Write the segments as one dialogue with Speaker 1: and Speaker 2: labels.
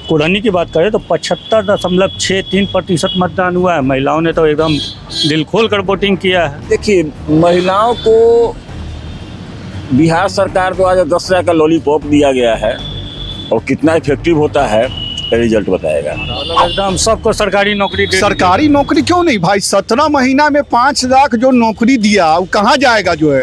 Speaker 1: कुढ़नी की बात करें तो 75.63% मतदान हुआ है। महिलाओं ने तो एकदम दिल खोल कर वोटिंग किया है।
Speaker 2: देखिए, महिलाओं को बिहार सरकार द्वारा 10 हज़ार का लॉलीपॉप दिया गया है और कितना इफेक्टिव होता है रिजल्ट बताएगा।
Speaker 1: एकदम सबको सरकारी नौकरी
Speaker 3: सरकारी नौकरी क्यों नहीं भाई, 17 महीना में 5 लाख जो नौकरी दिया वो कहाँ जाएगा जो है।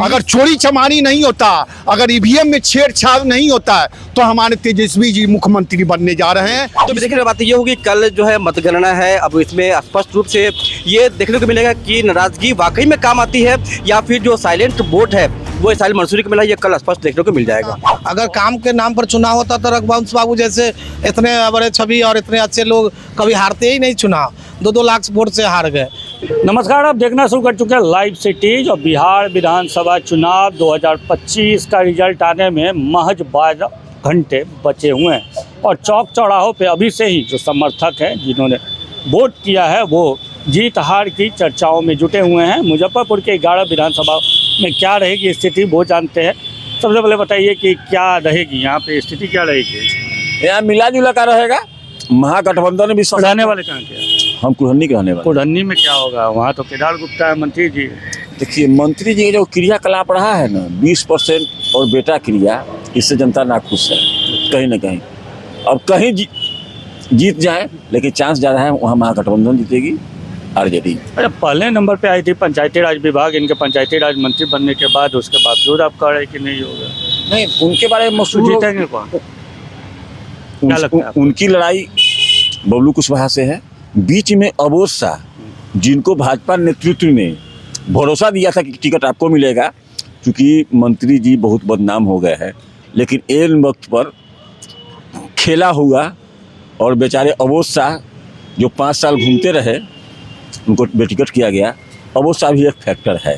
Speaker 3: अगर चोरी चमारी नहीं होता, अगर ईवीएम में छेड़छाड़ नहीं होता है तो हमारे तेजस्वी जी मुख्यमंत्री बनने जा रहे हैं।
Speaker 4: तो देखने की बात ये होगी, कल जो है मतगणना है, अब इसमें स्पष्ट रूप से ये देखने को मिलेगा कि नाराजगी वाकई में काम आती है या फिर जो साइलेंट वोट है वो साइलेंट मंसूरी को मिला, ये कल स्पष्ट देखने को मिल जाएगा।
Speaker 5: अगर काम के नाम पर चुनाव होता तो रघुवंश बाबू जैसे इतने बड़े छवि और इतने अच्छे लोग कभी हारते ही नहीं चुनाव, 2-2 लाख वोट से हार गए।
Speaker 1: नमस्कार, आप देखना शुरू कर चुके हैं लाइव सिटीज और बिहार विधानसभा चुनाव 2025 का रिजल्ट आने में महज 12 घंटे बचे हुए हैं और चौक चौराहों पे अभी से ही जो समर्थक हैं जिन्होंने वोट किया है वो जीत हार की चर्चाओं में जुटे हुए हैं। मुजफ्फरपुर के 11 विधानसभा में क्या रहेगी स्थिति वो जानते हैं। सबसे पहले बताइए कि क्या रहेगी यहाँ पे स्थिति, क्या रहेगी?
Speaker 2: यहाँ मिला जुला का रहेगा। महागठबंधन भी
Speaker 1: रहने वाले कहाँ के हैं?
Speaker 2: हम कुढ़नी के रहने वाले।
Speaker 1: कुढ़नी में क्या होगा? वहाँ तो केदार गुप्ता है मंत्री जी।
Speaker 2: देखिए, मंत्री जी का जो क्रियाकलाप रहा है ना 20% और बेटा क्रिया, इससे जनता नाखुश है कहीं ना कहीं। अब कहीं जीत जाए लेकिन चांस ज़्यादा है वहाँ महागठबंधन जीतेगी आरजेडी।
Speaker 1: अरे पहले नंबर पे आई थी पंचायती राज विभाग, इनके पंचायती राज मंत्री बनने के बाद उसके बावजूद आप कह रहे हैं कि नहीं होगा।
Speaker 2: नहीं, उनके बारे में
Speaker 1: जीतेंगे कौन? क्या लगता है?
Speaker 2: उनकी लड़ाई बबलू कुशवाहा से है। बीच में अबोध शाह, जिनको भाजपा नेतृत्व ने भरोसा दिया था कि टिकट आपको मिलेगा, क्योंकि मंत्री जी बहुत बदनाम हो गए हैं, लेकिन एन वक्त पर खेला हुआ और बेचारे अबोध शाह जो 5 साल घूमते रहे उनको बेटिकट किया गया। अबोध शाह भी एक फैक्टर है।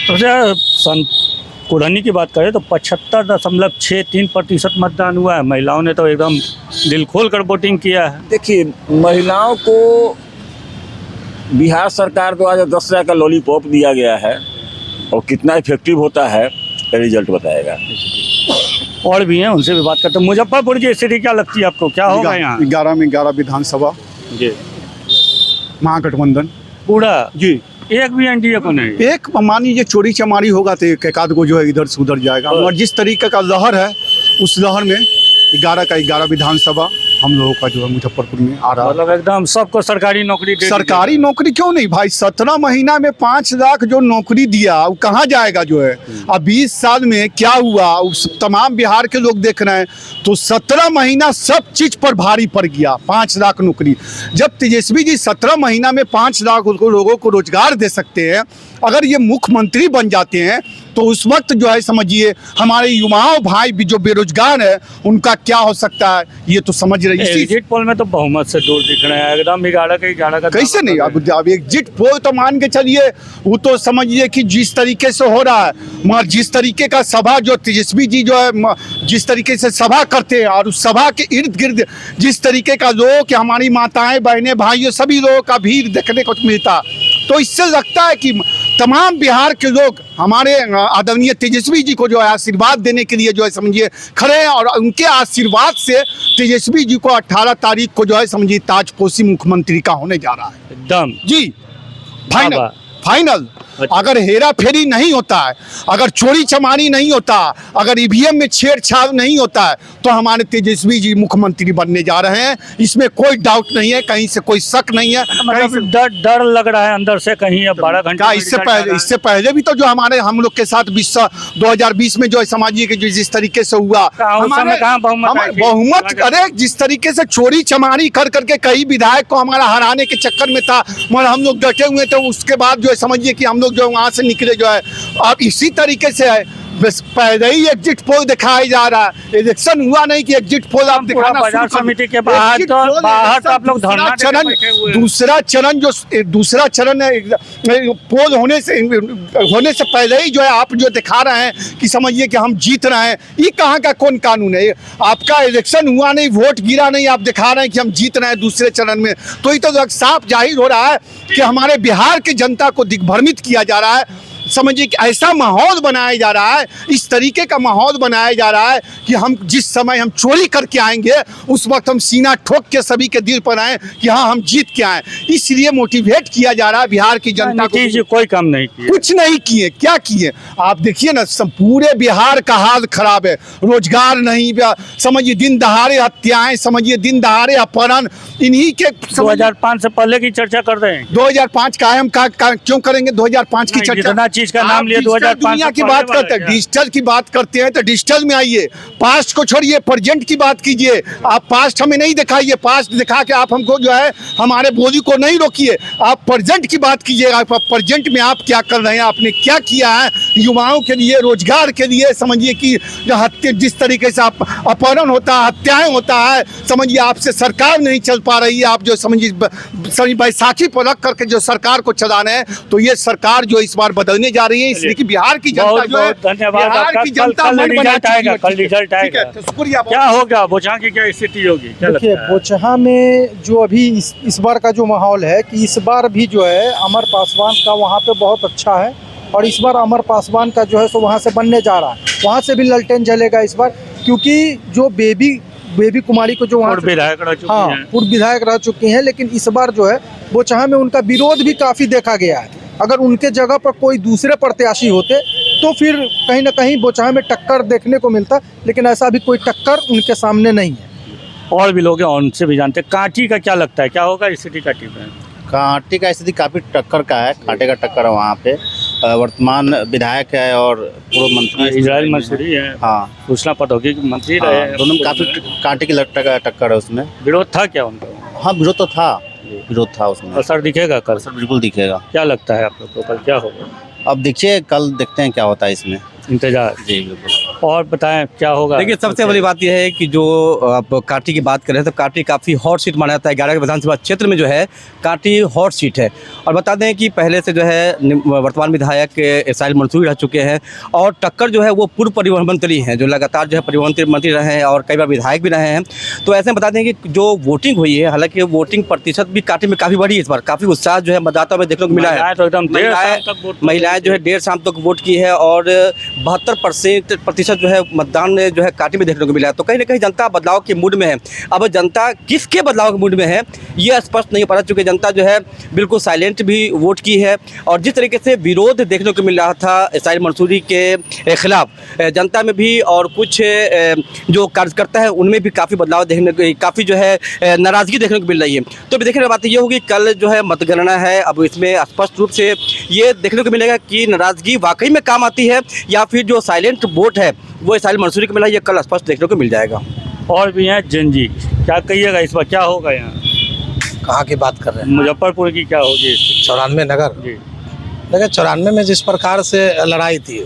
Speaker 1: सबसे कुढ़नी की बात करें तो 75.63% मतदान हुआ है। महिलाओं ने तो एकदम दिल खोल कर वोटिंग किया है।
Speaker 2: देखिए, महिलाओं को बिहार सरकार द्वारा 10 हज़ार का लॉलीपॉप दिया गया है और कितना इफेक्टिव होता है रिजल्ट बताएगा।
Speaker 1: और भी हैं, उनसे भी बात करते हैं। मुजफ्फरपुर की स्थिति क्या लगती है आपको, क्या होगा यहाँ?
Speaker 3: 11 में 11 विधानसभा
Speaker 1: जी,
Speaker 3: महागठबंधन
Speaker 1: पूरा
Speaker 3: जी।
Speaker 1: एक भी एनडीए को नहीं।
Speaker 3: एक मान लीजिए चोरी चमारी होगा तो एक आध को जो है इधर से उधर जाएगा, और जिस तरीके का लहर है उस लहर में 11 का 11 विधानसभा हम लोगों का जो है मुजफ्फरपुर में आ रहा है।
Speaker 1: मतलब एकदम सबको सरकारी नौकरी
Speaker 3: सरकारी नौकरी क्यों नहीं भाई, 17 महीना में 5 लाख जो नौकरी दिया वो कहाँ जाएगा जो है। अब 20 साल में क्या हुआ उस तमाम बिहार के लोग देख रहे हैं, तो 17 महीना सब चीज पर भारी पड़ गया। 5 लाख नौकरी, जब तेजस्वी जी 17 महीना में 5 लाख लोगों को रोजगार दे सकते हैं, अगर ये मुख्यमंत्री बन जाते हैं तो उस वक्त जो है समझिए हमारे युवाओं भाई भी जो बेरोजगार है उनका क्या हो सकता है, ये तो समझ रही है।
Speaker 1: एग्जिट पोल में तो बहुमत से दूर दिख रहे हैं एकदम। 11 का
Speaker 3: कैसे नहीं, अब एग्जिट पोल तो मान के चलिए, वो तो समझिए कि जिस तरीके से हो रहा है, मगर जिस तरीके का सभा जो तेजस्वी जी जो है जिस तरीके से सभा करते हैं और उस सभा के इर्द गिर्द जिस तरीके का लोग कि हमारी माताएं बहनें भाइयों सभी लोगों का भीड़ देखने को मिलता, तो इससे लगता है कि तमाम बिहार के लोग हमारे आदरणीय तेजस्वी जी को जो है आशीर्वाद देने के लिए जो है समझिए खड़े हैं, और उनके आशीर्वाद से तेजस्वी जी को 18 तारीख को जो है समझिए ताजपोशी मुख्यमंत्री का होने जा रहा है
Speaker 1: एकदम
Speaker 3: जी। फाइनल अगर हेरा फेरी नहीं होता है, अगर चोरी चमारी नहीं होता, अगर ईवीएम में छेड़छाड़ नहीं होता है तो हमारे तेजस्वी जी मुख्यमंत्री बनने जा रहे हैं। इसमें कोई डाउट नहीं है, कहीं से कोई शक नहीं है।
Speaker 1: मतलब डर लग रहा है अंदर से कहीं। अब 12 घंटे
Speaker 3: इससे पहले भी तो जो हमारे हम लोग के साथ 2020 में जो है समाजिक जिस तरीके से हुआ बहुमत, अरे जिस तरीके से चोरी चमारी कर करके कई विधायक को हमारा हराने के चक्कर में था, मगर हम लोग डटे हुए थे। उसके बाद जो है समझिए कि हम लोग जो वहाँ से निकले जो है, अब इसी तरीके से है, बस पहले ही एग्जिट पोल दिखाया जा रहा है। इलेक्शन हुआ नहीं कि एग्जिट पोल आप दिखाना
Speaker 1: बाजार समिति के बाहर तो आप लोग धरना
Speaker 3: दूसरा चरण है पोल होने से पहले ही जो है आप जो दिखा रहे हैं कि समझिए कि हम जीत रहे हैं। ये कहाँ का कौन कानून है? आपका इलेक्शन हुआ नहीं, वोट गिरा नहीं, आप दिखा रहे हैं कि हम जीत रहे हैं दूसरे चरण में, तो ये तो साफ जाहिर हो रहा है कि हमारे बिहार की जनता को दिग्भ्रमित किया जा रहा है। समझिए कि ऐसा माहौल बनाया जा रहा है, इस तरीके का माहौल बनाया जा रहा है कि हम जिस समय हम चोरी करके आएंगे उस वक्त हम सीना ठोक के सभी के दिल पर आए कि हाँ हम जीत के आए। इसलिए मोटिवेट किया जा रहा है बिहार की जनता को।
Speaker 1: नीतीश जी कोई काम नहीं किए,
Speaker 3: कुछ नहीं किए, क्या किए आप देखिए ना, पूरे बिहार का हाल खराब है। रोजगार नहीं, समझिए दिन दहाड़े हत्याएं, समझिए दिन दहाड़े अपहरण, इन्हीं के
Speaker 1: 2005 से पहले की चर्चा कर रहे हैं।
Speaker 3: 2005 का हम क्यों करेंगे 2005 की चर्चा?
Speaker 1: जितना चीज का नाम
Speaker 3: आप
Speaker 1: लिया
Speaker 3: डिजिटल
Speaker 1: 2005
Speaker 3: दुनिया की
Speaker 1: से
Speaker 3: बात
Speaker 1: पहले
Speaker 3: करते हैं,
Speaker 1: वाला है।
Speaker 3: डिजिटल की बात करते हैं तो डिजिटल में आइए, पास्ट को छोड़िए, प्रेजेंट की बात कीजिए। आप पास्ट हमें नहीं दिखाइए, पास्ट दिखा के आप हमको जो है हमारे बोली को नहीं रोकिए, आप प्रेजेंट की बात कीजिए। आप प्रेजेंट में आप क्या कर रहे हैं, आपने क्या किया है युवाओं के लिए, रोजगार के लिए। समझिए कि जो हत्या जिस तरीके से आप अपहरण होता है, हत्याएं होता है, समझिए आपसे सरकार नहीं चल पा रही है। आप जो समझिए बैसाखी पर रख करके जो सरकार को चला रहे हैं, तो ये सरकार जो इस बार बदलने जा रही है, इसलिए कि बिहार की जनता
Speaker 1: बहुत
Speaker 3: जो है,
Speaker 1: बहुत धन्यवाद
Speaker 3: बिहार
Speaker 1: आपका।
Speaker 3: की जनता
Speaker 1: कल
Speaker 3: मन बना
Speaker 1: रिजल्ट
Speaker 3: चुकी
Speaker 1: आएगा,
Speaker 3: है।
Speaker 1: कल रिजल्ट
Speaker 3: ठीक है,
Speaker 1: आएगा।
Speaker 3: तो शुक्रिया।
Speaker 1: क्या होगा बोचहा की क्या स्थिति होगी, क्या लगता
Speaker 6: देखिए
Speaker 1: है?
Speaker 6: बोचहा में जो अभी इस बार का जो माहौल है कि इस बार भी जो है अमर पासवान का वहाँ पे बहुत अच्छा है, और इस बार अमर पासवान का जो है सो वहाँ से बनने जा रहा है, वहाँ से भी ललटेन जलेगा इस बार, क्योंकि जो बेबी कुमारी को जो वहाँ
Speaker 1: पूर्व विधायक रह चुकी
Speaker 6: हाँ
Speaker 1: हैं।
Speaker 6: पूर्व विधायक रह चुकी हैं, लेकिन इस बार जो है बोचहा में उनका विरोध भी काफ़ी देखा गया है। अगर उनके जगह पर कोई दूसरे प्रत्याशी होते तो फिर कहीं ना कहीं बोचहा में टक्कर देखने को मिलता, लेकिन ऐसा भी कोई टक्कर उनके सामने नहीं है।
Speaker 1: और भी लोग हैं, उनसे भी जानते हैं। कांटी का क्या लगता है, क्या होगा स्थिति कांटी में?
Speaker 7: कांटे का स्थिति काफ़ी टक्कर का है, कांटे का टक्कर है वहाँ पे। वर्तमान विधायक है और पूर्व मंत्री
Speaker 1: इजराइल मंसूरी है,
Speaker 7: हाँ
Speaker 1: सूचना प्रौद्योगिकी मंत्री
Speaker 7: हाँ,
Speaker 1: रहे हैं।
Speaker 7: दोनों में काफ़ी कांटे की टक्कर है उसमें।
Speaker 1: विरोध था क्या उनका?
Speaker 7: हाँ विरोध तो था, विरोध था उसमें।
Speaker 1: असर दिखेगा कल?
Speaker 7: असर बिल्कुल दिखेगा।
Speaker 1: क्या लगता है आप लोग को कल क्या होगा?
Speaker 7: अब देखिए, कल देखते हैं क्या होता है इसमें।
Speaker 1: इंतजार।
Speaker 7: जी बिल्कुल।
Speaker 1: और बताएं क्या होगा?
Speaker 4: देखिए सबसे बड़ी बात यह है कि जो आप कांटी की बात करें तो कांटी काफ़ी हॉट सीट माना जाता है। 11 विधानसभा क्षेत्र में जो है कांटी हॉट सीट है। और बता दें कि पहले से जो है वर्तमान विधायक इस्राइल मंसूरी रह चुके हैं, और टक्कर जो है वो पूर्व परिवहन मंत्री हैं, जो लगातार जो है परिवहन मंत्री रहे हैं और कई बार विधायक भी रहे हैं। तो ऐसे में बता दें कि जो वोटिंग हुई है, हालांकि वोटिंग प्रतिशत भी कांटी में काफ़ी बढ़ी है। इस बार काफ़ी उत्साह जो है मतदाताओं में देखने को मिला है।
Speaker 1: महिलाएं तो एकदम देर शाम तक वोट
Speaker 4: महिलाएं जो है देर शाम तक वोट की है, और 72% जो है मतदान जो है कांटी में देखने को मिला है। तो कहीं ना कहीं जनता बदलाव के मूड में है। अब जनता किसके बदलाव के मूड में है ये स्पष्ट नहीं पता, चूँकि जनता जो है बिल्कुल साइलेंट भी वोट की है। और जिस तरीके से विरोध देखने को मिल रहा था इस्राइल मंसूरी के खिलाफ जनता में भी, और कुछ जो कार्यकर्ता है उनमें भी काफ़ी बदलाव देखने को, काफ़ी जो है नाराज़गी देखने को मिल रही है। तो भी देखने की बात ये होगी, कल जो है मतगणना है, अब इसमें स्पष्ट रूप से ये देखने को मिलेगा कि नाराज़गी वाकई में काम आती है या फिर जो साइलेंट वोट है वो इस्राइल मंसूरी को मिला, ये कल स्पष्ट देखने को मिल जाएगा।
Speaker 1: और भी हैं जंजी, क्या कहिएगा इस बार क्या होगा यहाँ?
Speaker 5: कहाँ की बात कर रहे हैं?
Speaker 1: मुजफ्फरपुर की क्या होगी स्थिति?
Speaker 5: 94 नगर।
Speaker 1: जी,
Speaker 5: देखिए 94 में जिस प्रकार से लड़ाई थी,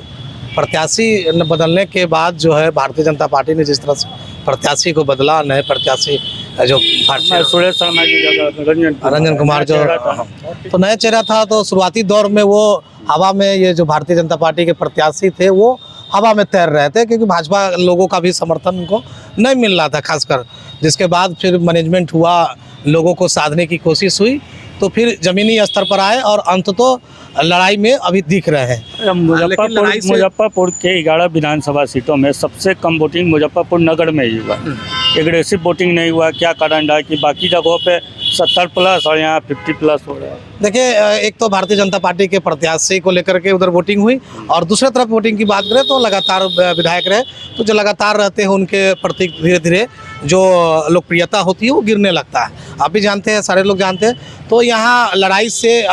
Speaker 5: प्रत्याशी बदलने के बाद जो है भारतीय जनता पार्टी ने जिस तरह से प्रत्याशी को बदला, नए प्रत्याशी जो
Speaker 1: मैं सुरेश शर्मा की जगह
Speaker 5: रंजन कुमार जो तो नया चेहरा था, तो शुरुआती दौर में वो हवा में, ये जो भारतीय जनता पार्टी के प्रत्याशी थे वो हवा में तैर रहे थे, क्योंकि भाजपा लोगों का भी समर्थन उनको नहीं मिल रहा था खासकर। जिसके बाद फिर मैनेजमेंट हुआ, लोगों को साधने की कोशिश हुई, तो फिर ज़मीनी स्तर पर आए और अंततः लड़ाई में अभी दिख रहे हैं।
Speaker 1: मुजफ्फरपुर के 11 विधानसभा सीटों में सबसे कम वोटिंग मुजफ्फरपुर नगर में ही हुआ। एग्रेसिव वोटिंग नहीं हुआ। क्या कारण रहा कि बाकी जगहों पे 70+ और यहाँ 50+ हो रहा है?
Speaker 5: देखिए, एक तो भारतीय जनता पार्टी के प्रत्याशी को लेकर के उधर वोटिंग हुई, और दूसरी तरफ वोटिंग की बात करें तो लगातार विधायक रहे, तो जो लगातार रहते हैं उनके प्रति धीरे धीरे जो लोकप्रियता होती है वो गिरने लगता है। आप भी जानते हैं, सारे लोग जानते हैं। तो यहाँ लड़ाई से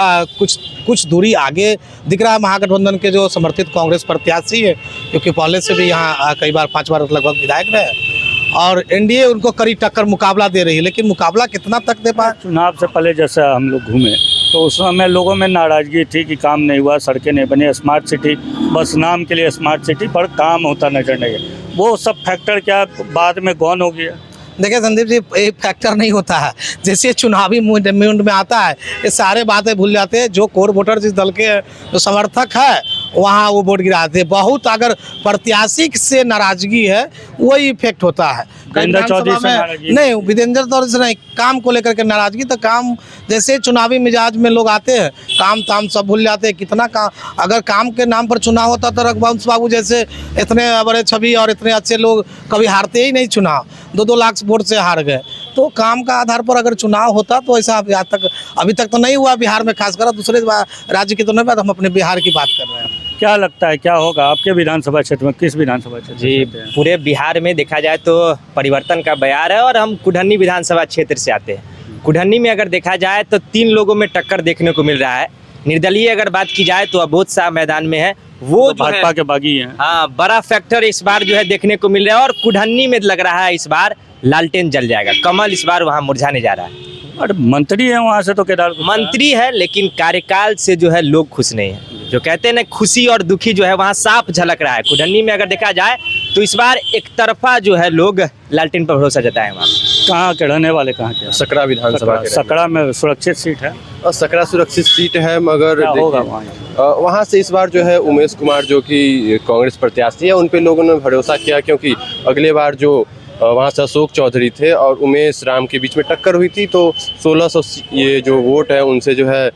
Speaker 5: कुछ दूरी आगे दिख रहा है महागठबंधन के जो समर्थित कांग्रेस प्रत्याशी है, क्योंकि पहले से भी यहाँ कई बार 5 बार लगभग विधायक रहे, और एनडीए उनको कड़ी टक्कर मुकाबला दे रही है। लेकिन मुकाबला कितना तक दे पाए?
Speaker 1: चुनाव से पहले जैसे हम लोग घूमे तो उस समय लोगों में नाराज़गी थी कि काम नहीं हुआ, सड़कें नहीं बनी, स्मार्ट सिटी बस नाम के लिए स्मार्ट सिटी पर काम होता नजर नहीं है। वो सब फैक्टर क्या बाद में गौन हो गया?
Speaker 5: देखिए संदीप जी, ये फैक्टर नहीं होता है। जैसे चुनावी मूड में आता है, ये सारे बातें भूल जाते हैं। जो कोर वोटर जिस दल के जो समर्थक है वहाँ वो वोट गिराते हैं। बहुत अगर प्रत्याशी से नाराजगी है वही इफेक्ट होता है।
Speaker 1: वीरेंद्र चौधरी से नाराजगी?
Speaker 5: नहीं, वीरेंद्र चौधरी से नहीं, काम को लेकर के नाराजगी। तो काम जैसे चुनावी मिजाज में लोग आते हैं, काम ताम सब भूल जाते हैं। कितना काम, अगर काम के नाम पर चुनाव होता तो रघुवंश बाबू जैसे इतने बड़े छवि और इतने अच्छे लोग कभी हारते ही नहीं चुनाव, 2-2 लाख वोट से हार गए। तो काम का आधार पर अगर चुनाव होता तो ऐसा अभी तक तो नहीं हुआ बिहार में, खासकर दूसरे राज्य की तो नहीं बात, हम अपने बिहार की बात कर रहे हैं।
Speaker 1: क्या लगता है क्या होगा आपके विधानसभा क्षेत्र में? किस विधानसभा क्षेत्र
Speaker 8: जी,
Speaker 1: से हैं?
Speaker 8: पूरे बिहार में देखा जाए तो परिवर्तन का बयार है। और हम कुढ़नी विधानसभा क्षेत्र से आते हैं। कुढ़नी में अगर देखा जाए तो 3 लोगों में टक्कर देखने को मिल रहा है। निर्दलीय अगर बात की जाए तो अबोध शाह मैदान में है, वो
Speaker 1: तो भाजपा के बागी हैं।
Speaker 8: हाँ, बड़ा फैक्टर इस बार जो है देखने को मिल रहा है। और कुढ़नी में लग रहा है इस बार लालटेन जल जाएगा, कमल इस बार वहाँ मुरझाने जा रहा है।
Speaker 1: और मंत्री है वहाँ से तो केदार
Speaker 8: मंत्री है, लेकिन कार्यकाल से जो है लोग खुश नहीं है। जो कहते हैं ना, खुशी और दुखी जो है वहाँ साफ झलक रहा है। कुढ़नी में अगर देखा जाए तो इस बार एक तरफा जो है लोग लालटेन पर भरोसा जताए वहाँ।
Speaker 1: कहाँ के रहने वाले, कहाँ के?
Speaker 9: सकरा विधानसभा के
Speaker 1: सकरा में सुरक्षित सीट है?
Speaker 9: और सकरा सुरक्षित सीट है, मगर
Speaker 1: क्या होगा
Speaker 9: देखिए,
Speaker 1: वहाँ?
Speaker 9: वहाँ से इस बार जो है उमेश कुमार जो कि कांग्रेस प्रत्याशी है, उन पे लोगों ने भरोसा किया, क्योंकि अगले बार जो वहाँ से अशोक चौधरी थे और उमेश राम के बीच में टक्कर हुई थी, तो 1600 ये जो वोट है उनसे जो है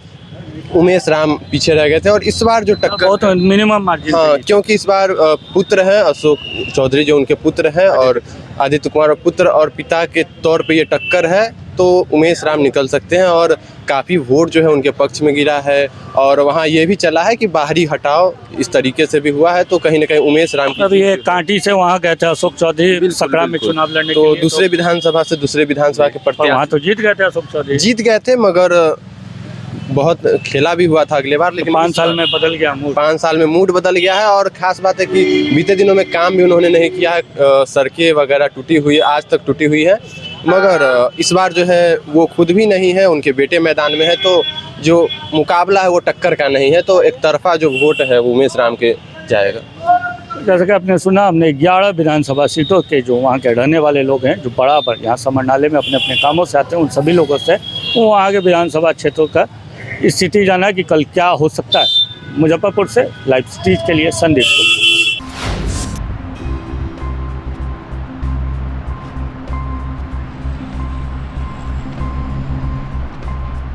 Speaker 9: उमेश राम पीछे रह गए थे। और इस बार जो टक्कर
Speaker 1: बहुत मिनिमम मार्जिन।
Speaker 9: हाँ, क्योंकि इस बार पुत्र हैं अशोक चौधरी जो उनके पुत्र हैं, और आदित्य कुमार पुत्र और पिता के तौर पे ये टक्कर है, तो उमेश राम निकल सकते हैं। और काफ़ी वोट जो है उनके पक्ष में गिरा है। और वहाँ ये भी चला है कि बाहरी हटाव इस तरीके से भी हुआ है, तो कहीं ना कहीं उमेश राम की
Speaker 1: अब ये कांटी से वहाँ गए थे अशोक चौधरी सकरा में चुनाव लड़ने के
Speaker 9: तो
Speaker 1: लिए,
Speaker 9: दूसरे विधानसभा से दूसरे विधानसभा के
Speaker 1: पर वहाँ
Speaker 9: प्रत्याशी
Speaker 1: तो जीत गए थे अशोक चौधरी।
Speaker 9: जीत गए थे, मगर बहुत खेला भी हुआ था अगले बार। लेकिन
Speaker 1: 5 साल में बदल गया मूड।
Speaker 9: 5 साल में मूड बदल गया है। और खास बात है कि बीते दिनों में काम भी उन्होंने नहीं किया है। सड़कें वगैरह टूटी हुई है, आज तक टूटी हुई है, मगर इस बार जो है वो खुद भी नहीं है, उनके बेटे मैदान में है। तो जो मुकाबला है वो टक्कर का नहीं है, तो एक तरफा जो वोट है वो उमेश राम के जाएगा।
Speaker 1: जैसे कि आपने सुना, हमने 11 विधानसभा सीटों के जो वहाँ के रहने वाले लोग हैं, जो बराबर यहाँ समरनाले में अपने अपने कामों से आते हैं, उन सभी लोगों से वो वहाँ के विधानसभा क्षेत्रों का स्थिति जाना कि कल क्या हो सकता है। मुजफ्फरपुर से लाइव सिटीज के लिए संदीप।